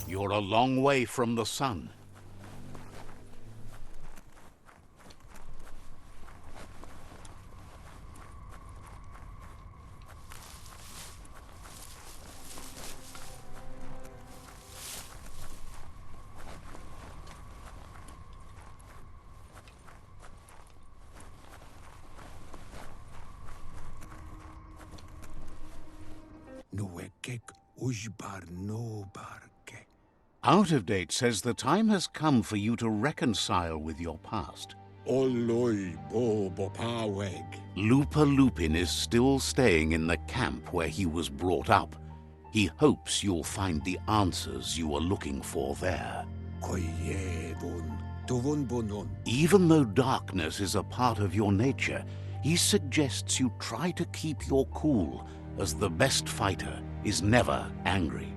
You're a long way from the sun. Out of Date says the time has come for you to reconcile with your past. Lupa-lupin is still staying in the camp where he was brought up. He hopes you'll find the answers you are looking for there. Even though darkness is a part of your nature, he suggests you try to keep your cool, as the best fighter is never angry.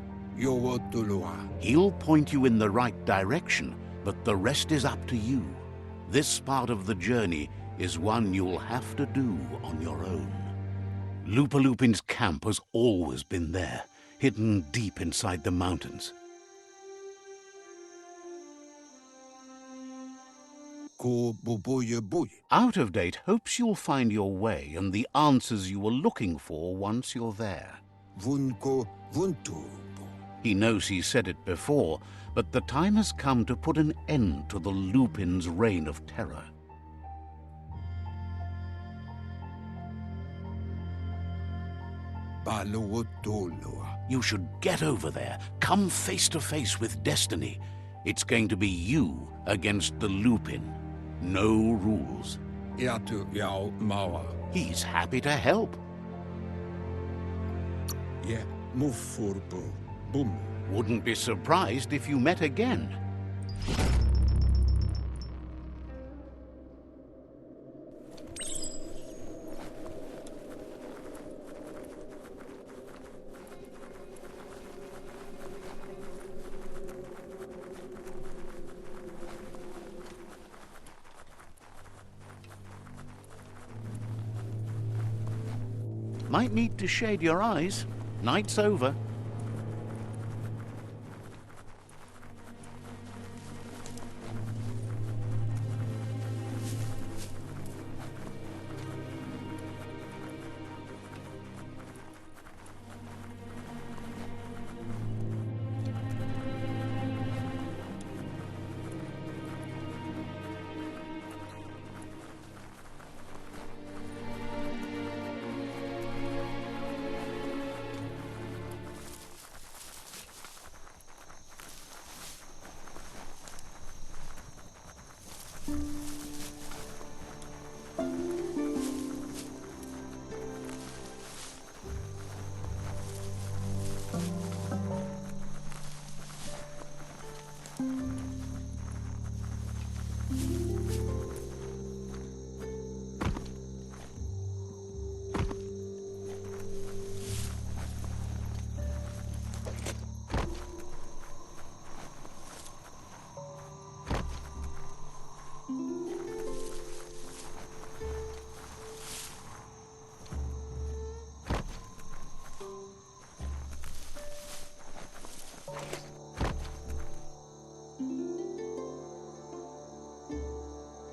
He'll point you in the right direction, but the rest is up to you. This part of the journey is one you'll have to do on your own. Lupa-lupin's camp has always been there, hidden deep inside the mountains. Out of Date hopes you'll find your way and the answers you were looking for once you're there. He knows he said it before, but the time has come to put an end to the Lupin's reign of terror. You should get over there, come face to face with destiny. It's going to be you against the Lupin. No rules. He's happy to help. Wouldn't be surprised if you met again. Might need to shade your eyes. Night's over.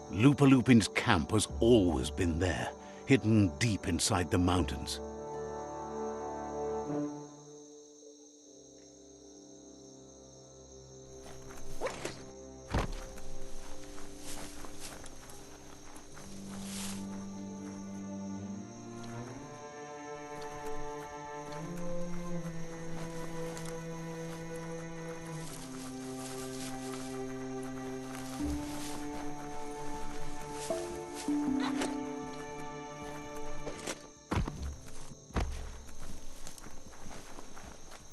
Lupa-lupin's camp has always been there, hidden deep inside the mountains.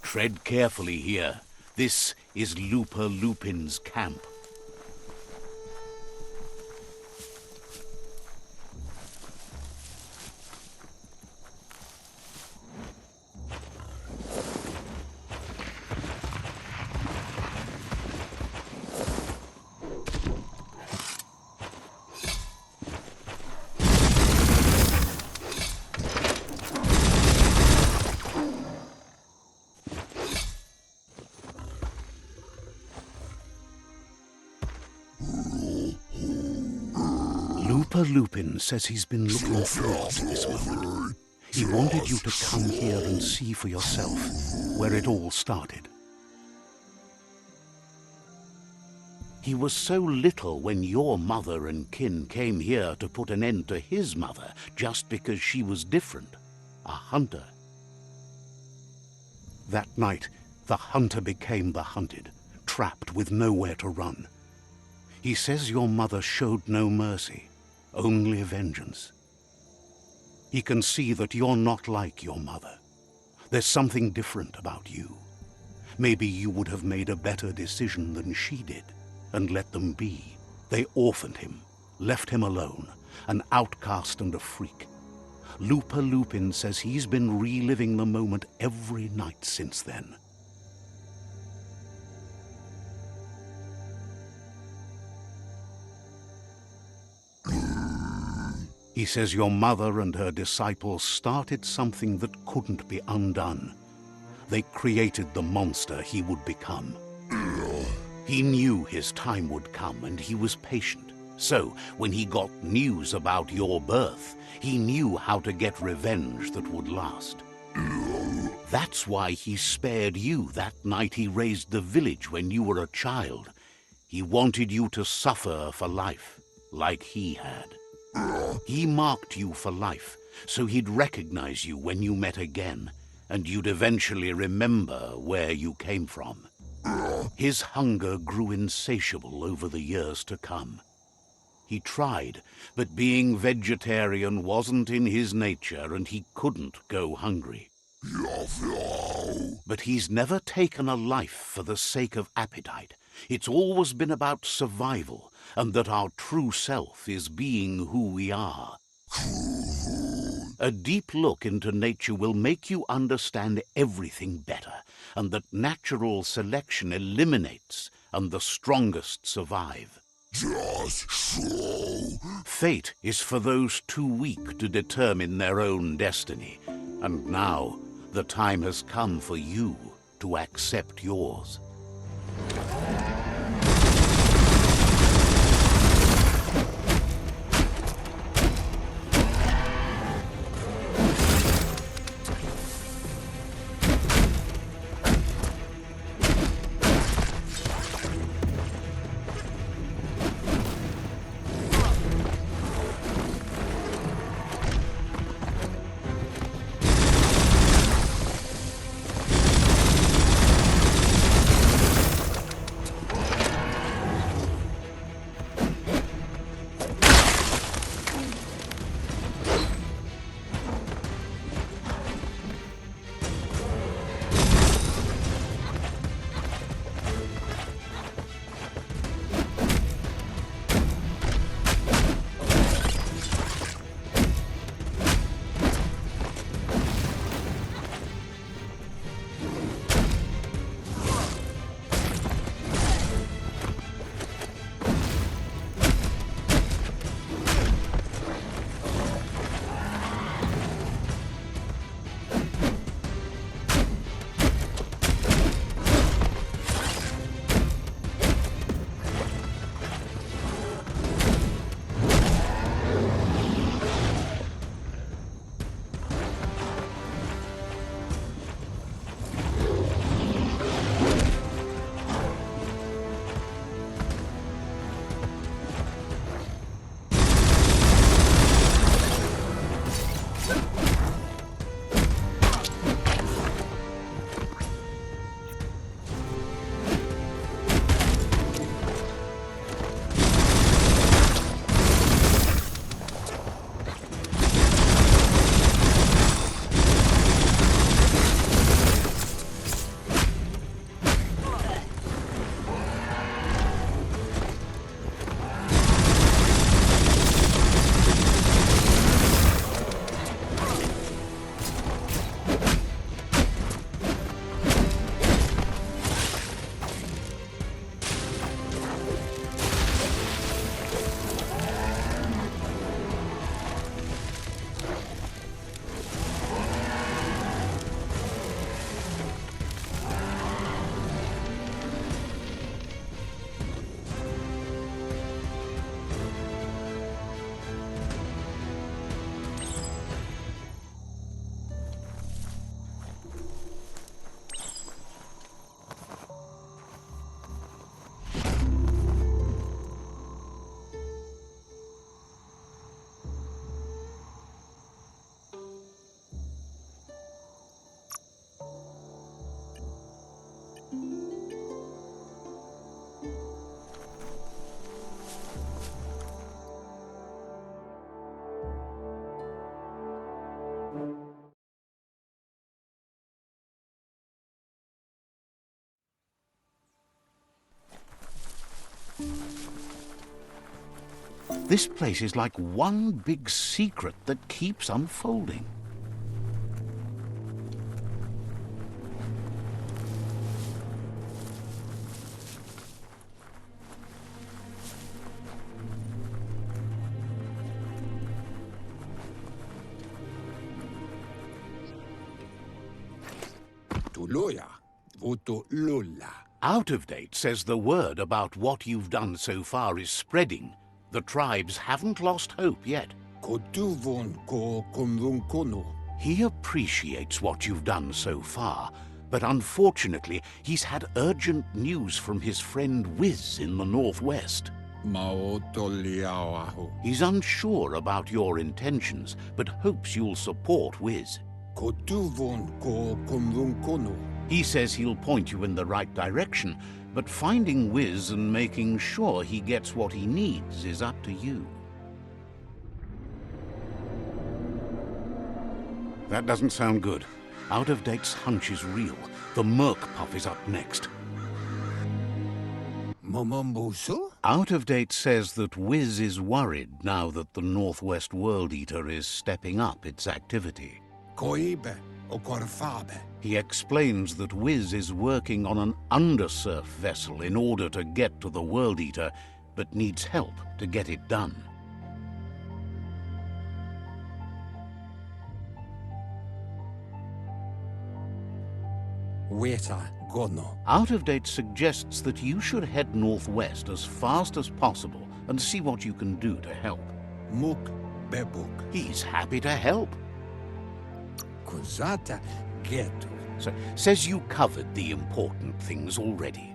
Tread carefully here. This is Lupa-lupin's camp. Lupa-lupin says he's been looking forward to this moment. He wanted you to come here and see for yourself where it all started. He was so little when your mother and kin came here to put an end to his mother just because she was different, a hunter. That night, the hunter became the hunted, trapped with nowhere to run. He says your mother showed no mercy, only vengeance. He can see that you're not like your mother. There's something different about you. Maybe you would have made a better decision than she did, and let them be. They orphaned him, left him alone, an outcast and a freak. Lupa-lupin says he's been reliving the moment every night since then. He says your mother and her disciples started something that couldn't be undone. They created the monster he would become. He knew his time would come, and he was patient. So, when he got news about your birth, he knew how to get revenge that would last. That's why he spared you that night he raised the village when you were a child. He wanted you to suffer for life, like he had. He marked you for life, so he'd recognize you when you met again, and you'd eventually remember where you came from. His hunger grew insatiable over the years to come. He tried, but being vegetarian wasn't in his nature, and he couldn't go hungry. But he's never taken a life for the sake of appetite. It's always been about survival, and that our true self is being who we are. A deep look into nature will make you understand everything better, and that natural selection eliminates, and the strongest survive. Just so. Fate is for those too weak to determine their own destiny, and now the time has come for you to accept yours. This place is like one big secret that keeps unfolding. Out of Date says the word about what you've done so far is spreading. The tribes haven't lost hope yet. He appreciates what you've done so far, but unfortunately he's had urgent news from his friend Wiz in the northwest. He's unsure about your intentions, but hopes you'll support Wiz. He says he'll point you in the right direction, but finding Wiz and making sure he gets what he needs is up to you. That doesn't sound good. Out of Date's hunch is real. The Merc Puff is up next. Out of Date says that Wiz is worried now that the Northwest World Eater is stepping up its activity. He explains that Wiz is working on an undersurf vessel in order to get to the World Eater, but needs help to get it done. Out of Date suggests that you should head northwest as fast as possible and see what you can do to help. He's happy to help. So, says you covered the important things already.